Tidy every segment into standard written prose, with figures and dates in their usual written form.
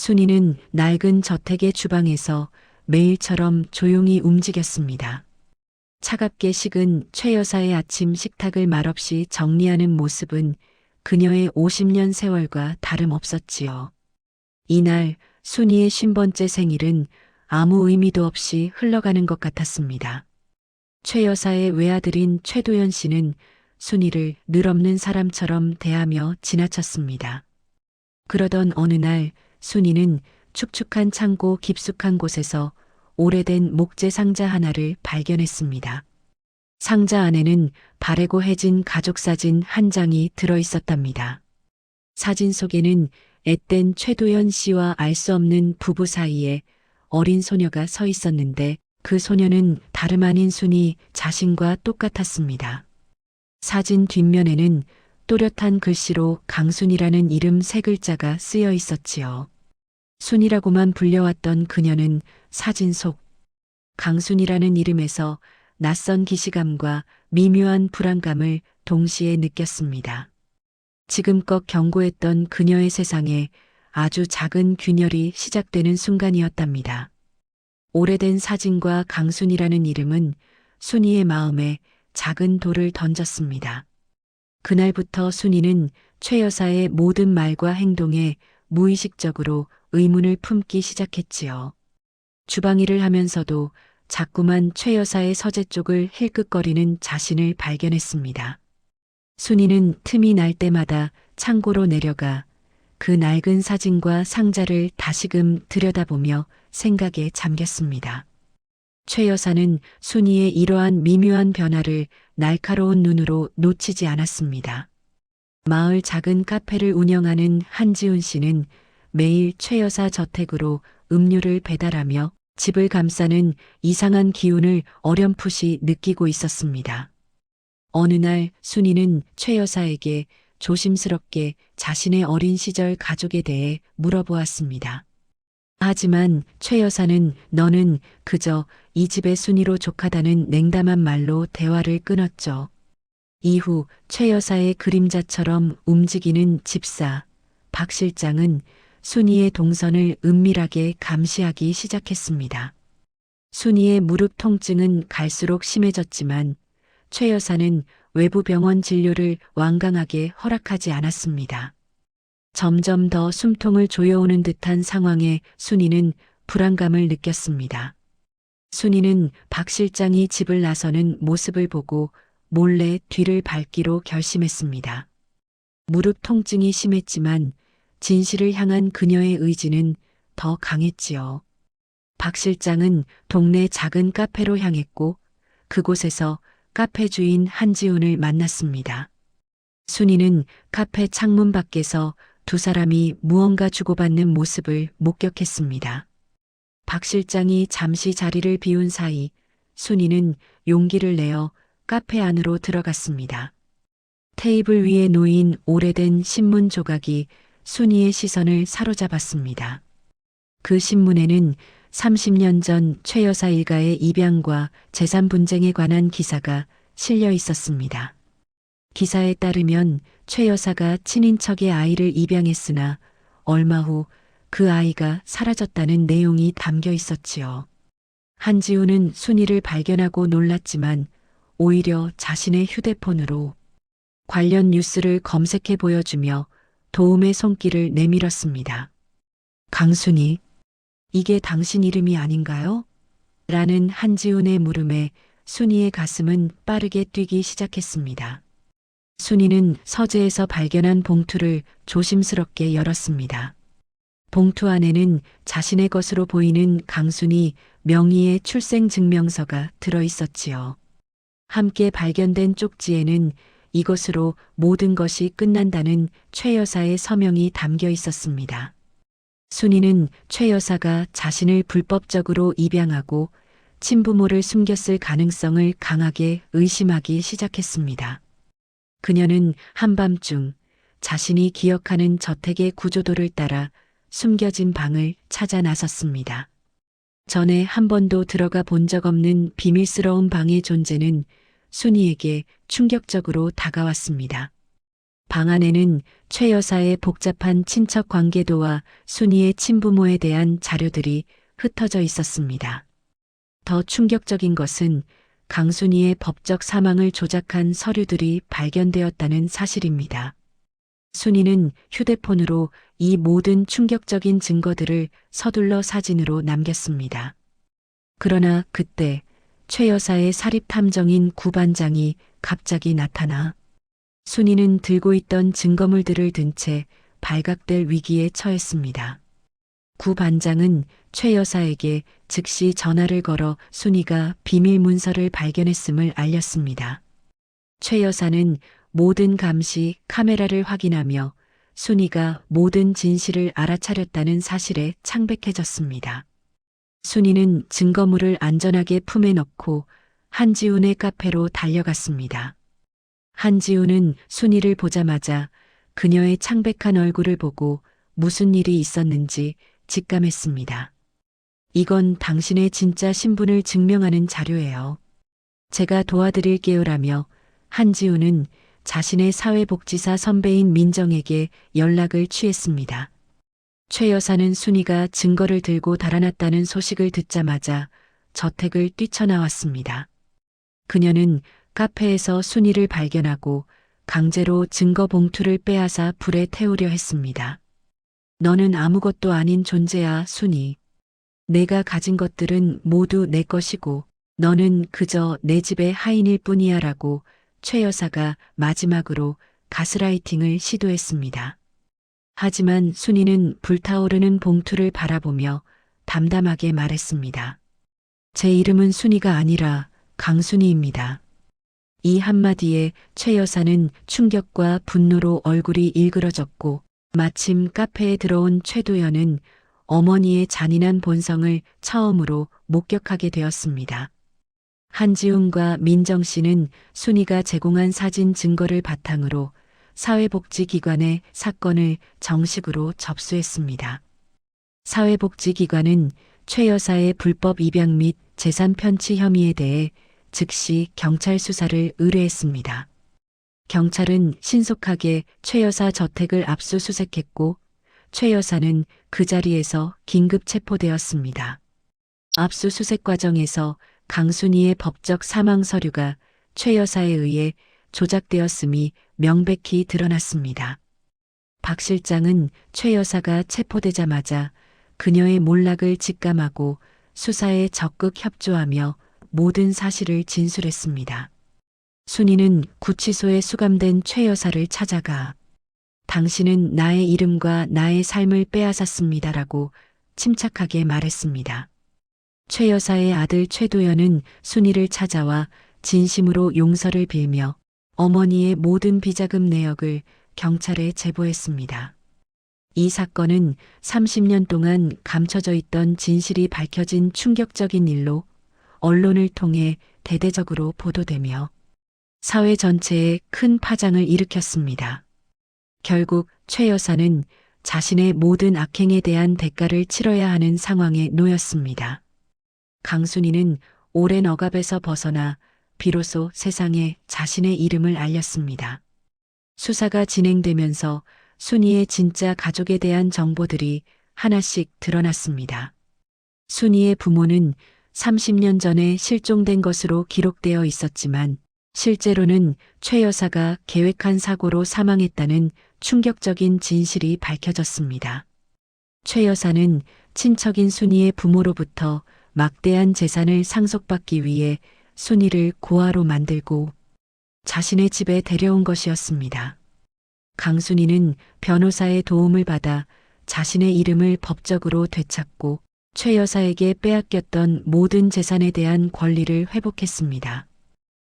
순이는 낡은 저택의 주방에서 매일처럼 조용히 움직였습니다. 차갑게 식은 최 여사의 아침 식탁을 말없이 정리하는 모습은 그녀의 50년 세월과 다름없었지요. 이날 순이의 50번째 생일은 아무 의미도 없이 흘러가는 것 같았습니다. 최 여사의 외아들인 최도연 씨는 순이를 늘 없는 사람처럼 대하며 지나쳤습니다. 그러던 어느 날 순이는 축축한 창고 깊숙한 곳에서 오래된 목재 상자 하나를 발견했습니다. 상자 안에는 바래고 해진 가족 사진 한 장이 들어 있었답니다. 사진 속에는 앳된 최도연 씨와 알 수 없는 부부 사이에 어린 소녀가 서 있었는데 그 소녀는 다름 아닌 순이 자신과 똑같았습니다. 사진 뒷면에는 또렷한 글씨로 강순이라는 이름 세 글자가 쓰여 있었지요. 순이라고만 불려왔던 그녀는 사진 속 강순이라는 이름에서 낯선 기시감과 미묘한 불안감을 동시에 느꼈습니다. 지금껏 견고했던 그녀의 세상에 아주 작은 균열이 시작되는 순간이었답니다. 오래된 사진과 강순이라는 이름은 순이의 마음에 작은 돌을 던졌습니다. 그날부터 순이는 최 여사의 모든 말과 행동에 무의식적으로 의문을 품기 시작했지요. 주방일을 하면서도 자꾸만 최 여사의 서재 쪽을 힐끗거리는 자신을 발견했습니다. 순이는 틈이 날 때마다 창고로 내려가 그 낡은 사진과 상자를 다시금 들여다보며 생각에 잠겼습니다. 최 여사는 순이의 이러한 미묘한 변화를 날카로운 눈으로 놓치지 않았습니다. 마을 작은 카페를 운영하는 한지훈 씨는 매일 최 여사 저택으로 음료를 배달하며 집을 감싸는 이상한 기운을 어렴풋이 느끼고 있었습니다. 어느 날 순이는 최 여사에게 조심스럽게 자신의 어린 시절 가족에 대해 물어보았습니다. 하지만 최 여사는 너는 그저 이 집의 순이로 족하다는 냉담한 말로 대화를 끊었죠. 이후 최 여사의 그림자처럼 움직이는 집사 박 실장은 순이의 동선을 은밀하게 감시하기 시작했습니다. 순이의 무릎 통증은 갈수록 심해졌지만 최 여사는 외부 병원 진료를 완강하게 허락하지 않았습니다. 점점 더 숨통을 조여오는 듯한 상황에 순이는 불안감을 느꼈습니다. 순이는 박 실장이 집을 나서는 모습을 보고 몰래 뒤를 밟기로 결심했습니다. 무릎 통증이 심했지만 진실을 향한 그녀의 의지는 더 강했지요. 박 실장은 동네 작은 카페로 향했고 그곳에서 카페 주인 한지훈을 만났습니다. 순이는 카페 창문 밖에서 두 사람이 무언가 주고받는 모습을 목격했습니다. 박 실장이 잠시 자리를 비운 사이 순이는 용기를 내어 카페 안으로 들어갔습니다. 테이블 위에 놓인 오래된 신문 조각이 순이의 시선을 사로잡았습니다. 그 신문에는 30년 전 최 여사 일가의 입양과 재산 분쟁에 관한 기사가 실려 있었습니다. 기사에 따르면 최 여사가 친인척의 아이를 입양했으나 얼마 후 그 아이가 사라졌다는 내용이 담겨 있었지요. 한지우는 순이를 발견하고 놀랐지만 오히려 자신의 휴대폰으로 관련 뉴스를 검색해 보여주며 도움의 손길을 내밀었습니다. 강순이, 이게 당신 이름이 아닌가요? 라는 한지훈의 물음에 순이의 가슴은 빠르게 뛰기 시작했습니다. 순이는 서재에서 발견한 봉투를 조심스럽게 열었습니다. 봉투 안에는 자신의 것으로 보이는 강순이 명의의 출생증명서가 들어 있었지요. 함께 발견된 쪽지에는 이것으로 모든 것이 끝난다는 최 여사의 서명이 담겨 있었습니다. 순이는 최 여사가 자신을 불법적으로 입양하고 친부모를 숨겼을 가능성을 강하게 의심하기 시작했습니다. 그녀는 한밤중 자신이 기억하는 저택의 구조도를 따라 숨겨진 방을 찾아 나섰습니다. 전에 한 번도 들어가 본 적 없는 비밀스러운 방의 존재는 순이에게 충격적으로 다가왔습니다. 방 안에는 최 여사의 복잡한 친척 관계도와 순이의 친부모에 대한 자료들이 흩어져 있었습니다. 더 충격적인 것은 강순이의 법적 사망을 조작한 서류들이 발견되었다는 사실입니다. 순이는 휴대폰으로 이 모든 충격적인 증거들을 서둘러 사진으로 남겼습니다. 그러나 그때 최 여사의 사립탐정인 구 반장이 갑자기 나타나 순이는 들고 있던 증거물들을 든 채 발각될 위기에 처했습니다. 구 반장은 최 여사에게 즉시 전화를 걸어 순이가 비밀 문서를 발견했음을 알렸습니다. 최 여사는 모든 감시 카메라를 확인하며 순이가 모든 진실을 알아차렸다는 사실에 창백해졌습니다. 순이는 증거물을 안전하게 품에 넣고 한지훈의 카페로 달려갔습니다. 한지훈은 순이를 보자마자 그녀의 창백한 얼굴을 보고 무슨 일이 있었는지 직감했습니다. 이건 당신의 진짜 신분을 증명하는 자료예요. 제가 도와드릴게요라며 한지훈은 자신의 사회복지사 선배인 민정에게 연락을 취했습니다. 최 여사는 순이가 증거를 들고 달아났다는 소식을 듣자마자 저택을 뛰쳐나왔습니다. 그녀는 카페에서 순이를 발견하고 강제로 증거 봉투를 빼앗아 불에 태우려 했습니다. 너는 아무것도 아닌 존재야, 순이. 내가 가진 것들은 모두 내 것이고 너는 그저 내 집의 하인일 뿐이야 라고 최 여사가 마지막으로 가스라이팅을 시도했습니다. 하지만 순이는 불타오르는 봉투를 바라보며 담담하게 말했습니다. 제 이름은 순이가 아니라 강순이입니다. 이 한마디에 최 여사는 충격과 분노로 얼굴이 일그러졌고 마침 카페에 들어온 최도연은 어머니의 잔인한 본성을 처음으로 목격하게 되었습니다. 한지훈과 민정 씨는 순이가 제공한 사진 증거를 바탕으로 사회복지기관에 사건을 정식으로 접수했습니다. 사회복지기관은 최 여사의 불법 입양 및 재산 편취 혐의에 대해 즉시 경찰 수사를 의뢰했습니다. 경찰은 신속하게 최 여사 저택을 압수수색했고 최 여사는 그 자리에서 긴급 체포되었습니다. 압수수색 과정에서 강순이의 법적 사망 서류가 최 여사에 의해 조작되었음이 명백히 드러났습니다. 박 실장은 최 여사가 체포되자마자 그녀의 몰락을 직감하고 수사에 적극 협조하며 모든 사실을 진술했습니다. 순이는 구치소에 수감된 최 여사를 찾아가 당신은 나의 이름과 나의 삶을 빼앗았습니다라고 침착하게 말했습니다. 최 여사의 아들 최도연은 순이를 찾아와 진심으로 용서를 빌며 어머니의 모든 비자금 내역을 경찰에 제보했습니다. 이 사건은 30년 동안 감춰져 있던 진실이 밝혀진 충격적인 일로 언론을 통해 대대적으로 보도되며 사회 전체에 큰 파장을 일으켰습니다. 결국 최 여사는 자신의 모든 악행에 대한 대가를 치러야 하는 상황에 놓였습니다. 강순이는 오랜 억압에서 벗어나 비로소 세상에 자신의 이름을 알렸습니다. 수사가 진행되면서 순이의 진짜 가족에 대한 정보들이 하나씩 드러났습니다. 순이의 부모는 30년 전에 실종된 것으로 기록되어 있었지만 실제로는 최 여사가 계획한 사고로 사망했다는 충격적인 진실이 밝혀졌습니다. 최 여사는 친척인 순이의 부모로부터 막대한 재산을 상속받기 위해 순이를 고아로 만들고 자신의 집에 데려온 것이었습니다. 강순이는 변호사의 도움을 받아 자신의 이름을 법적으로 되찾고 최 여사에게 빼앗겼던 모든 재산에 대한 권리를 회복했습니다.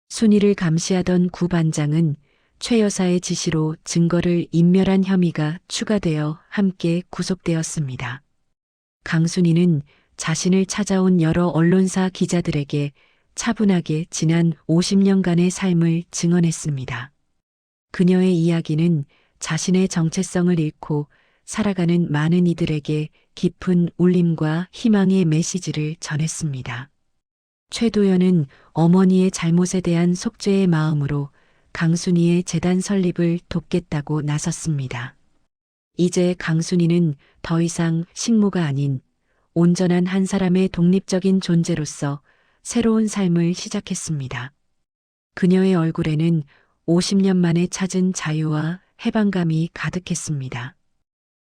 순이를 감시하던 구 반장은 최 여사의 지시로 증거를 인멸한 혐의가 추가되어 함께 구속되었습니다. 강순이는 자신을 찾아온 여러 언론사 기자들에게 차분하게 지난 50년간의 삶을 증언했습니다. 그녀의 이야기는 자신의 정체성을 잃고 살아가는 많은 이들에게 깊은 울림과 희망의 메시지를 전했습니다. 최도연은 어머니의 잘못에 대한 속죄의 마음으로 강순이의 재단 설립을 돕겠다고 나섰습니다. 이제 강순이는 더 이상 식모가 아닌 온전한 한 사람의 독립적인 존재로서 새로운 삶을 시작했습니다. 그녀의 얼굴에는 50년 만에 찾은 자유와 해방감이 가득했습니다.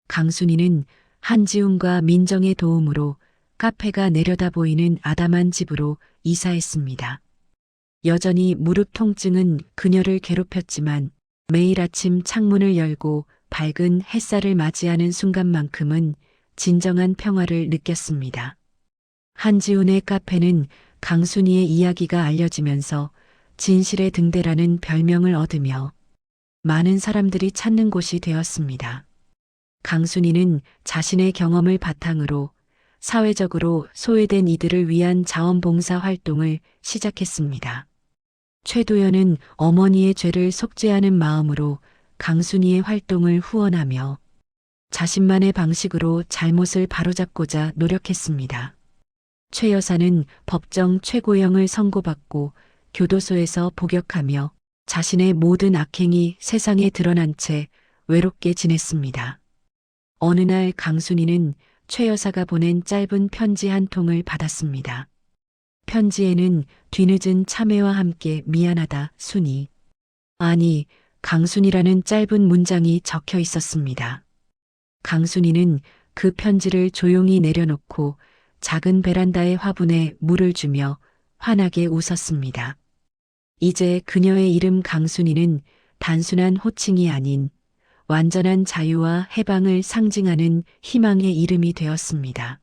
강순이는 한지훈과 민정의 도움으로 카페가 내려다 보이는 아담한 집으로 이사했습니다. 여전히 무릎 통증은 그녀를 괴롭혔지만 매일 아침 창문을 열고 밝은 햇살을 맞이하는 순간만큼은 진정한 평화를 느꼈습니다. 한지훈의 카페는 강순이의 이야기가 알려지면서 진실의 등대라는 별명을 얻으며 많은 사람들이 찾는 곳이 되었습니다. 강순이는 자신의 경험을 바탕으로 사회적으로 소외된 이들을 위한 자원봉사 활동을 시작했습니다. 최도연은 어머니의 죄를 속죄하는 마음으로 강순이의 활동을 후원하며 자신만의 방식으로 잘못을 바로잡고자 노력했습니다. 최 여사는 법정 최고형을 선고받고 교도소에서 복역하며 자신의 모든 악행이 세상에 드러난 채 외롭게 지냈습니다. 어느 날 강순이는 최 여사가 보낸 짧은 편지 한 통을 받았습니다. 편지에는 뒤늦은 참회와 함께 미안하다, 순이. 아니, 강순이라는 짧은 문장이 적혀 있었습니다. 강순이는 그 편지를 조용히 내려놓고 작은 베란다의 화분에 물을 주며 환하게 웃었습니다. 이제 그녀의 이름 강순이는 단순한 호칭이 아닌 완전한 자유와 해방을 상징하는 희망의 이름이 되었습니다.